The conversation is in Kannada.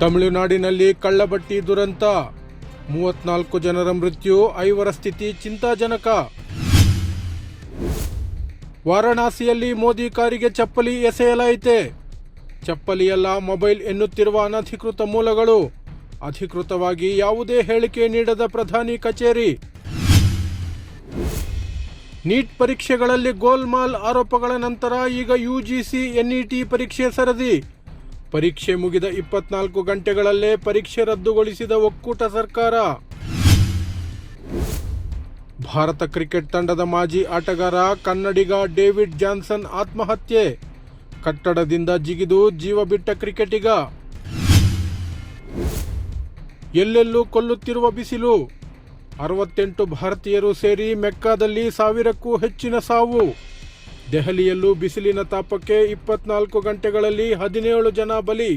ತಮಿಳುನಾಡಿನಲ್ಲಿ ಕಳ್ಳಬಟ್ಟಿ ದುರಂತ, 34 ಜನರ ಮೃತ್ಯು, 5ರ ಸ್ಥಿತಿ ಚಿಂತಾಜನಕ. ವಾರಣಾಸಿಯಲ್ಲಿ ಮೋದಿ ಕಾರಿಗೆ ಚಪ್ಪಲಿ ಎಸೆಯಲಾಯಿತೆ. ಚಪ್ಪಲಿಯಲ್ಲ ಮೊಬೈಲ್ ಎನ್ನುತ್ತಿರುವ ಅನಧಿಕೃತ ಮೂಲಗಳು. ಅಧಿಕೃತವಾಗಿ ಯಾವುದೇ ಹೇಳಿಕೆ ನೀಡದ ಪ್ರಧಾನಿ ಕಚೇರಿ. ನೀಟ್ ಪರೀಕ್ಷೆಗಳಲ್ಲಿ ಗೋಲ್ಮಾಲ್ ಆರೋಪಗಳ ನಂತರ ಈಗ ಯುಜಿಸಿ ಎನ್ಇಟಿ ಪರೀಕ್ಷೆ ಸರದಿ. ಪರೀಕ್ಷೆ ಮುಗಿದ 24 ಗಂಟೆಗಳಲ್ಲೇ ಪರೀಕ್ಷೆ ರದ್ದುಗೊಳಿಸಿದ ಒಕ್ಕೂಟ ಸರ್ಕಾರ. ಭಾರತ ಕ್ರಿಕೆಟ್ ತಂಡದ ಮಾಜಿ ಆಟಗಾರ ಕನ್ನಡಿಗ ಡೇವಿಡ್ ಜಾನ್ಸನ್ ಆತ್ಮಹತ್ಯೆ. ಕಟ್ಟಡದಿಂದ ಜಿಗಿದು ಜೀವ ಬಿಟ್ಟ ಕ್ರಿಕೆಟಿಗ. ಎಲ್ಲೆಲ್ಲೂ ಕೊಲ್ಲುತ್ತಿರುವ ಬಿಸಿಲು. 68 ಭಾರತೀಯರು ಸೇರಿ ಮೆಕ್ಕಾದಲ್ಲಿ 1000ಕ್ಕೂ ಹೆಚ್ಚಿನ ಸಾವು. ದೆಹಲಿಯಲ್ಲೂ ಬಿಸಿಲಿನ ತಾಪಕ್ಕೆ 24 ಗಂಟೆಗಳಲ್ಲಿ 17 ಜನ ಬಲಿ.